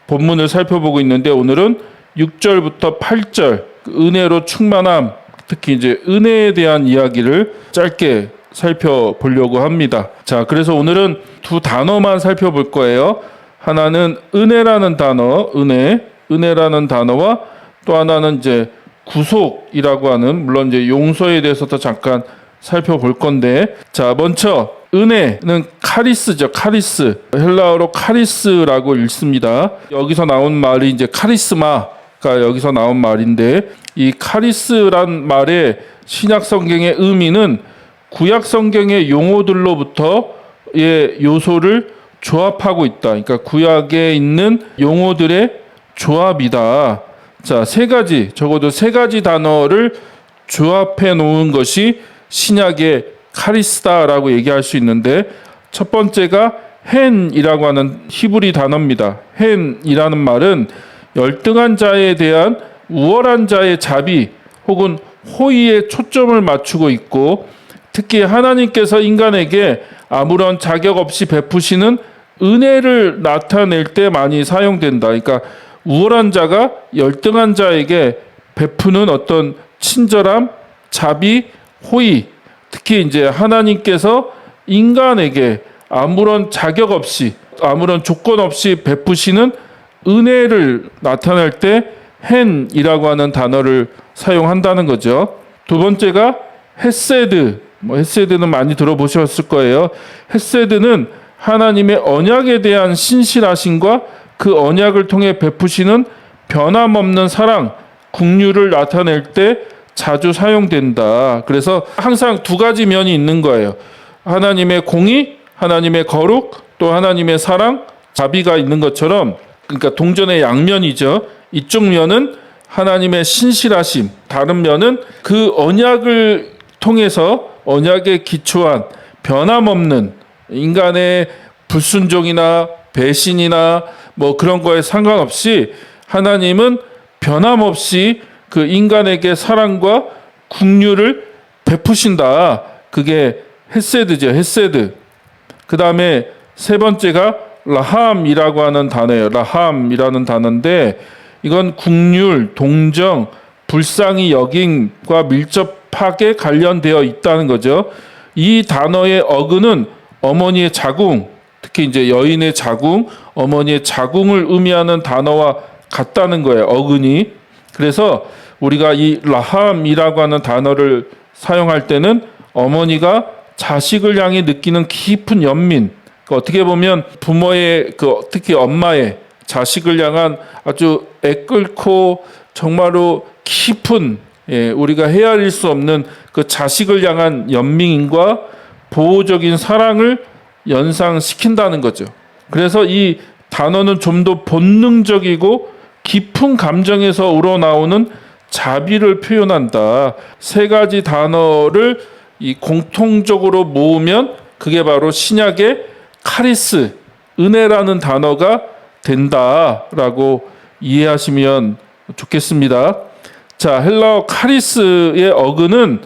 본문을 살펴보고 있는데 오늘은 6절부터 8절 은혜로 충만함, 특히 이제 은혜에 대한 이야기를 짧게 살펴보려고 합니다. 자, 그래서 오늘은 두 단어만 살펴볼 거예요. 하나는 은혜라는 단어, 은혜라는 단어와 또 하나는 이제 구속이라고 하는, 물론 이제 용서에 대해서도 잠깐 살펴볼 건데, 자, 먼저 은혜는 카리스죠. 카리스. 헬라어로 카리스라고 읽습니다. 여기서 나온 말이 이제 카리스마가 여기서 나온 말인데, 이 카리스란 말의 신약 성경의 의미는 구약 성경의 용어들로부터의 요소를 조합하고 있다. 그러니까 구약에 있는 용어들의 조합이다. 자, 적어도 세 가지 단어를 조합해 놓은 것이 신약의 카리스다라고 얘기할 수 있는데, 첫 번째가 헨이라고 하는 히브리 단어입니다. 헨이라는 말은 열등한 자에 대한 우월한 자의 자비 혹은 호의에 초점을 맞추고 있고, 특히 하나님께서 인간에게 아무런 자격 없이 베푸시는 은혜를 나타낼 때 많이 사용된다. 그러니까 우월한 자가 열등한 자에게 베푸는 어떤 친절함, 자비, 호의, 특히 이제 하나님께서 인간에게 아무런 자격 없이, 아무런 조건 없이 베푸시는 은혜를 나타낼 때 헨이라고 하는 단어를 사용한다는 거죠. 두 번째가 헤세드. 헤세드는 많이 들어보셨을 거예요. 헤세드는 하나님의 언약에 대한 신실하심과 그 언약을 통해 베푸시는 변함없는 사랑, 긍휼을 나타낼 때 자주 사용된다. 그래서 항상 두 가지 면이 있는 거예요. 하나님의 공의, 하나님의 거룩, 또 하나님의 사랑, 자비가 있는 것처럼, 그러니까 동전의 양면이죠. 이쪽 면은 하나님의 신실하심, 다른 면은 그 언약을 통해서 언약에 기초한 변함없는 인간의 불순종이나 배신이나 뭐 그런 거에 상관없이 하나님은 변함없이 그 인간에게 사랑과 긍휼을 베푸신다. 그게 헤세드죠. 헤세드. 그 다음에 세 번째가 라함이라고 하는 단어예요. 라함이라는 단어인데, 이건 긍휼, 동정, 불쌍히 여김과 밀접하게 관련되어 있다는 거죠. 이 단어의 어근은 어머니의 자궁, 특히 이제 여인의 자궁, 어머니의 자궁을 의미하는 단어와 같다는 거예요. 어근이. 그래서 우리가 이 라함이라고 하는 단어를 사용할 때는 어머니가 자식을 향해 느끼는 깊은 연민, 어떻게 보면 부모의 특히 엄마의 자식을 향한 아주 애끓고 정말로 깊은, 우리가 헤아릴 수 없는 그 자식을 향한 연민과 보호적인 사랑을 연상시킨다는 거죠. 그래서 이 단어는 좀 더 본능적이고 깊은 감정에서 우러나오는 자비를 표현한다. 세 가지 단어를 이 공통적으로 모으면 그게 바로 신약의 카리스, 은혜라는 단어가 된다라고 이해하시면 좋겠습니다. 자, 헬라어 카리스의 어근은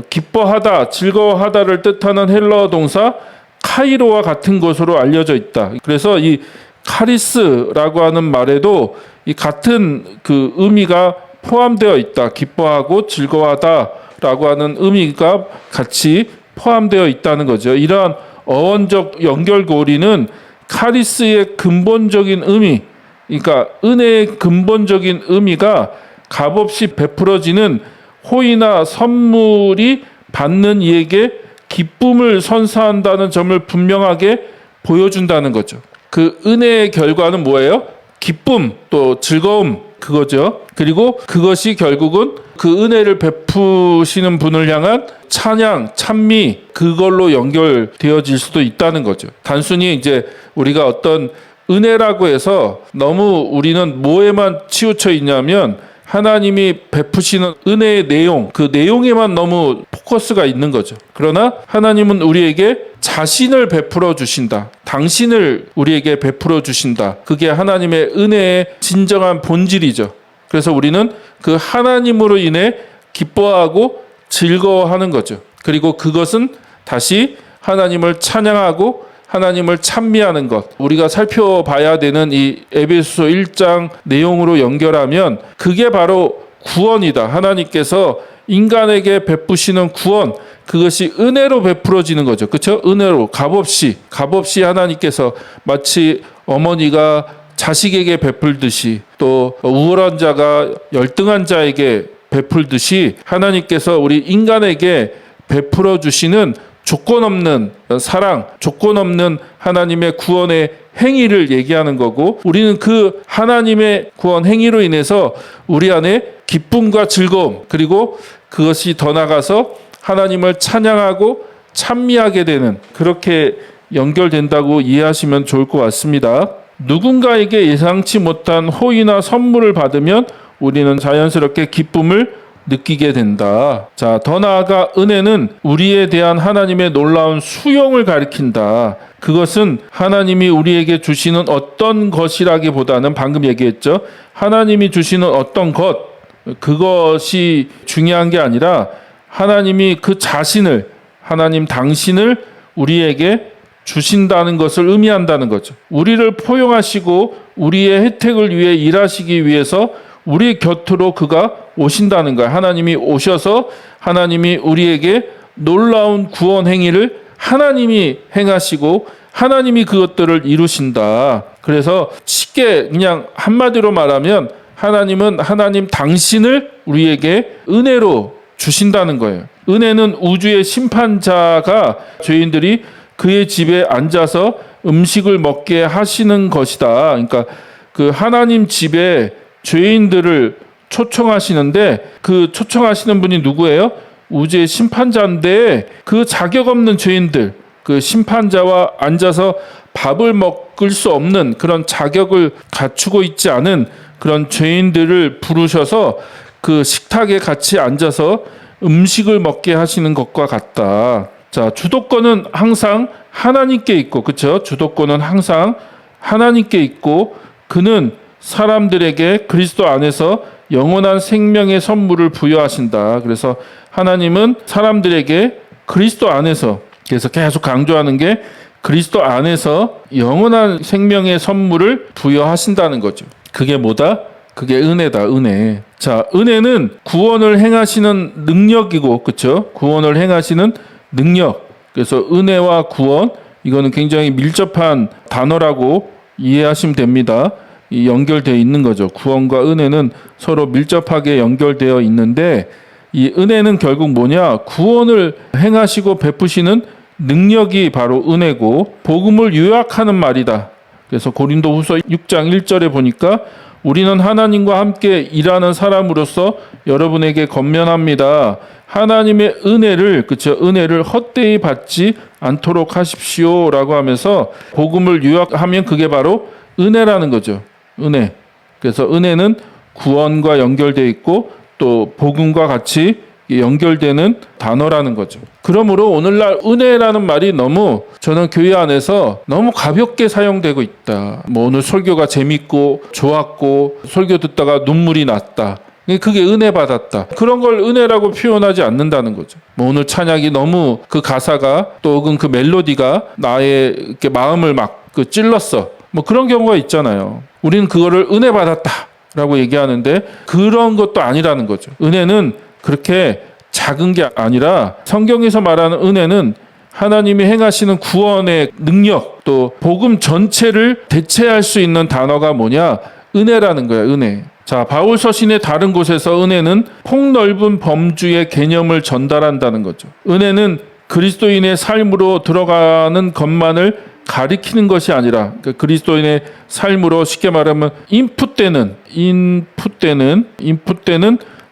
기뻐하다, 즐거워하다를 뜻하는 헬라어 동사 카이로와 같은 것으로 알려져 있다. 그래서 이 카리스라고 하는 말에도 이 같은 그 의미가 포함되어 있다. 기뻐하고 즐거워하다라고 하는 의미가 같이 포함되어 있다는 거죠. 이러한 어원적 연결고리는 카리스의 근본적인 의미, 그러니까 은혜의 근본적인 의미가 값없이 베풀어지는 호의나 선물이 받는 이에게 기쁨을 선사한다는 점을 분명하게 보여준다는 거죠. 그 은혜의 결과는 뭐예요? 기쁨, 또 즐거움, 그거죠. 그리고 그것이 결국은 그 은혜를 베푸시는 분을 향한 찬양, 찬미, 그걸로 연결되어질 수도 있다는 거죠. 단순히 이제 우리가 어떤 은혜라고 해서 너무 우리는 뭐에만 치우쳐 있냐면 하나님이 베푸시는 은혜의 내용, 그 내용에만 너무 포커스가 있는 거죠. 그러나 하나님은 우리에게 자신을 베풀어 주신다. 당신을 우리에게 베풀어 주신다. 그게 하나님의 은혜의 진정한 본질이죠. 그래서 우리는 그 하나님으로 인해 기뻐하고 즐거워하는 거죠. 그리고 그것은 다시 하나님을 찬양하고 하나님을 찬미하는 것, 우리가 살펴봐야 되는 이 에베소서 1장 내용으로 연결하면 그게 바로 구원이다. 하나님께서 인간에게 베푸시는 구원, 그것이 은혜로 베풀어지는 거죠. 그렇죠? 은혜로, 값없이 하나님께서 마치 어머니가 자식에게 베풀듯이, 또 우월한 자가 열등한 자에게 베풀듯이 하나님께서 우리 인간에게 베풀어 주시는 조건 없는 사랑, 조건 없는 하나님의 구원의 행위를 얘기하는 거고, 우리는 그 하나님의 구원 행위로 인해서 우리 안에 기쁨과 즐거움, 그리고 그것이 더 나아가서 하나님을 찬양하고 찬미하게 되는, 그렇게 연결된다고 이해하시면 좋을 것 같습니다. 누군가에게 예상치 못한 호의나 선물을 받으면 우리는 자연스럽게 기쁨을 느끼게 된다. 자, 더 나아가 은혜는 우리에 대한 하나님의 놀라운 수용을 가리킨다. 그것은 하나님이 우리에게 주시는 어떤 것이라기보다는, 방금 얘기했죠, 하나님이 주시는 어떤 것, 그것이 중요한 게 아니라 하나님이 그 자신을, 하나님 당신을 우리에게 주신다는 것을 의미한다는 거죠. 우리를 포용하시고 우리의 혜택을 위해 일하시기 위해서 우리 곁으로 그가 오신다는 거야. 하나님이 오셔서 하나님이 우리에게 놀라운 구원 행위를 하나님이 행하시고 하나님이 그것들을 이루신다. 그래서 쉽게 그냥 한마디로 말하면 하나님은 하나님 당신을 우리에게 은혜로 주신다는 거예요. 은혜는 우주의 심판자가 죄인들이 그의 집에 앉아서 음식을 먹게 하시는 것이다. 그러니까 그 하나님 집에 죄인들을 초청하시는데, 그 초청하시는 분이 누구예요? 우주의 심판자인데, 그 자격 없는 죄인들, 그 심판자와 앉아서 밥을 먹을 수 없는 그런 자격을 갖추고 있지 않은 그런 죄인들을 부르셔서 그 식탁에 같이 앉아서 음식을 먹게 하시는 것과 같다. 자, 주도권은 항상 하나님께 있고, 그렇죠? 주도권은 항상 하나님께 있고, 그는 사람들에게 그리스도 안에서 영원한 생명의 선물을 부여하신다. 그래서 하나님은 사람들에게 그리스도 안에서, 그래서 계속 강조하는 게 그리스도 안에서 영원한 생명의 선물을 부여하신다는 거죠. 그게 뭐다? 그게 은혜다, 은혜. 자, 은혜는 구원을 행하시는 능력이고, 그렇죠? 구원을 행하시는 능력. 그래서 은혜와 구원, 이거는 굉장히 밀접한 단어라고 이해하시면 됩니다. 이 연결되어 있는 거죠. 구원과 은혜는 서로 밀접하게 연결되어 있는데, 이 은혜는 결국 뭐냐? 구원을 행하시고 베푸시는 능력이 바로 은혜고, 복음을 요약하는 말이다. 그래서 고린도후서 6장 1절에 보니까 우리는 하나님과 함께 일하는 사람으로서 여러분에게 권면합니다. 하나님의 은혜를, 그쵸? 은혜를 헛되이 받지 않도록 하십시오라고 하면서 복음을 요약하면 그게 바로 은혜라는 거죠. 은혜. 그래서 은혜는 구원과 연결되어 있고 또 복음과 같이 연결되는 단어라는 거죠. 그러므로 오늘날 은혜라는 말이 너무, 저는 교회 안에서 너무 가볍게 사용되고 있다. 뭐 오늘 설교가 재밌고 좋았고 설교 듣다가 눈물이 났다. 그게 은혜 받았다. 그런 걸 은혜라고 표현하지 않는다는 거죠. 뭐 오늘 찬양이 너무 그 가사가 또 혹은 그 멜로디가 나의 이렇게 마음을 막 그 찔렀어. 뭐 그런 경우가 있잖아요. 우리는 그거를 은혜 받았다라고 얘기하는데 그런 것도 아니라는 거죠. 은혜는 그렇게 작은 게 아니라 성경에서 말하는 은혜는 하나님이 행하시는 구원의 능력, 또 복음 전체를 대체할 수 있는 단어가 뭐냐? 은혜라는 거야, 은혜. 자, 바울 서신의 다른 곳에서 은혜는 폭넓은 범주의 개념을 전달한다는 거죠. 은혜는 그리스도인의 삶으로 들어가는 것만을 가리키는 것이 아니라, 그러니까 그리스도인의 삶으로 쉽게 말하면 인풋되는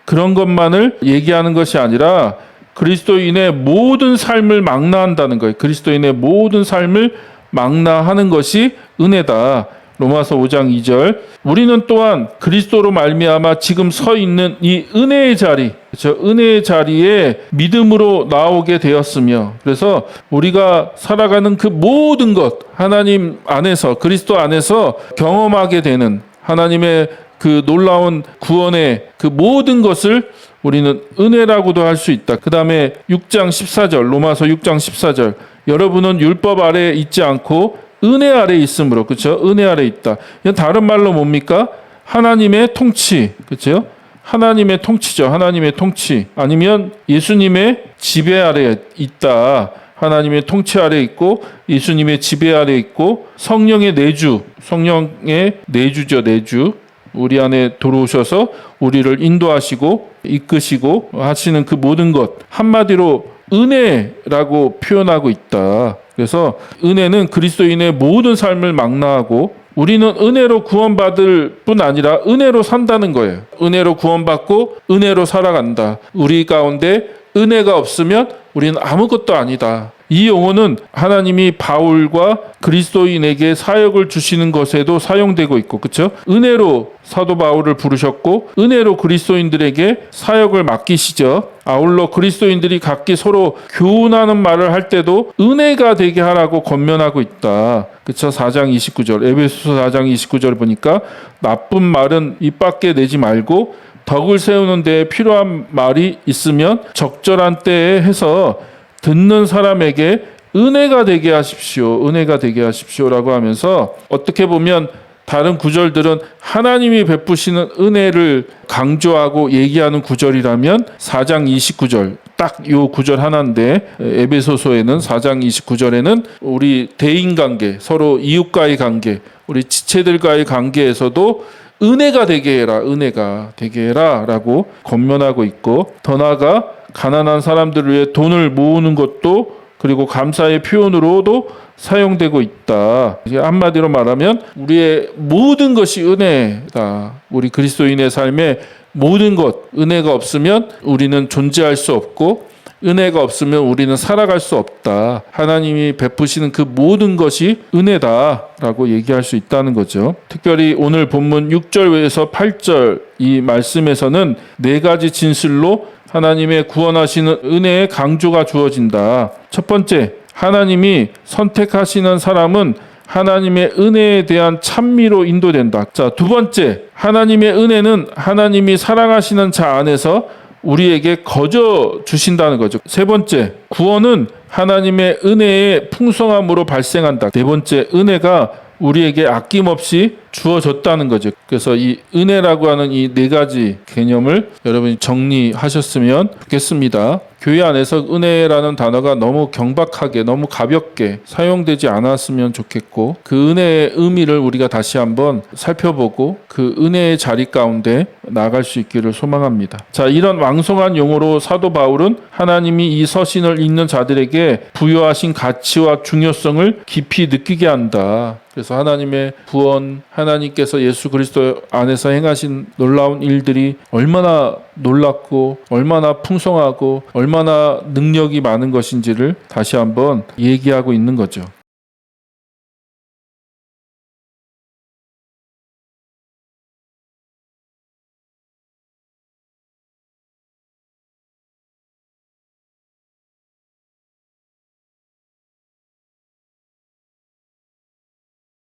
그런 것만을 얘기하는 것이 아니라 그리스도인의 모든 삶을 망라한다는 거예요. 그리스도인의 모든 삶을 망라하는 것이 은혜다. 로마서 5장 2절. 우리는 또한 그리스도로 말미암아 지금 서 있는 이 은혜의 자리, 그렇죠? 은혜의 자리에 믿음으로 나오게 되었으며, 그래서 우리가 살아가는 그 모든 것, 하나님 안에서, 그리스도 안에서 경험하게 되는 하나님의 그 놀라운 구원의 그 모든 것을 우리는 은혜라고도 할 수 있다. 그 다음에 6장 14절, 로마서 6장 14절. 여러분은 율법 아래에 있지 않고 은혜 아래에 있으므로, 그렇죠? 은혜 아래에 있다. 이건 다른 말로 뭡니까? 하나님의 통치, 그렇죠? 하나님의 통치죠. 하나님의 통치. 아니면 예수님의 지배 아래에 있다. 하나님의 통치 아래에 있고 예수님의 지배 아래에 있고 성령의 내주, 성령의 내주죠. 내주. 우리 안에 들어오셔서 우리를 인도하시고 이끄시고 하시는 그 모든 것, 한마디로 은혜라고 표현하고 있다. 그래서 은혜는 그리스도인의 모든 삶을 망라하고 우리는 은혜로 구원받을 뿐 아니라 은혜로 산다는 거예요. 은혜로 구원받고 은혜로 살아간다. 우리 가운데 은혜가 없으면 우리는 아무것도 아니다. 이 용어는 하나님이 바울과 그리스도인에게 사역을 주시는 것에도 사용되고 있고, 그렇죠? 은혜로 사도 바울을 부르셨고 은혜로 그리스도인들에게 사역을 맡기시죠. 아울러 그리스도인들이 각기 서로 교훈하는 말을 할 때도 은혜가 되게 하라고 권면하고 있다. 그렇죠? 4장 29절, 에베소서 4장 29절 보니까 나쁜 말은 입 밖에 내지 말고 덕을 세우는 데에 필요한 말이 있으면 적절한 때에 해서 듣는 사람에게 은혜가 되게 하십시오. 은혜가 되게 하십시오라고 하면서 어떻게 보면 다른 구절들은 하나님이 베푸시는 은혜를 강조하고 얘기하는 구절이라면 4장 29절 딱 요 구절 하나인데 에베소서에는 4장 29절에는 우리 대인관계, 서로 이웃과의 관계, 우리 지체들과의 관계에서도 은혜가 되게 해라, 은혜가 되게 해라 라고 권면하고 있고, 더 나아가 가난한 사람들을 위해 돈을 모으는 것도 그리고 감사의 표현으로도 사용되고 있다. 한마디로 말하면 우리의 모든 것이 은혜다. 우리 그리스도인의 삶에 모든 것, 은혜가 없으면 우리는 존재할 수 없고 은혜가 없으면 우리는 살아갈 수 없다. 하나님이 베푸시는 그 모든 것이 은혜다라고 얘기할 수 있다는 거죠. 특별히 오늘 본문 6절에서 8절 이 말씀에서는 네 가지 진실로 하나님의 구원하시는 은혜의 강조가 주어진다. 첫 번째, 하나님이 선택하시는 사람은 하나님의 은혜에 대한 찬미로 인도된다. 자, 두 번째, 하나님의 은혜는 하나님이 사랑하시는 자 안에서 우리에게 거저 주신다는 거죠. 세 번째, 구원은 하나님의 은혜의 풍성함으로 발생한다. 네 번째, 은혜가 우리에게 아낌없이 주어졌다는 거죠. 그래서 이 은혜라고 하는 이 네 가지 개념을 여러분이 정리하셨으면 좋겠습니다. 교회 안에서 은혜라는 단어가 너무 경박하게, 너무 가볍게 사용되지 않았으면 좋겠고, 그 은혜의 의미를 우리가 다시 한번 살펴보고 그 은혜의 자리 가운데 나아갈 수 있기를 소망합니다. 자, 이런 왕성한 용어로 사도 바울은 하나님이 이 서신을 읽는 자들에게 부여하신 가치와 중요성을 깊이 느끼게 한다. 그래서 하나님의 구원, 하나님께서 예수 그리스도 안에서 행하신 놀라운 일들이 얼마나 놀랍고 얼마나 풍성하고 얼마나 능력이 많은 것인지를 다시 한번 얘기하고 있는 거죠.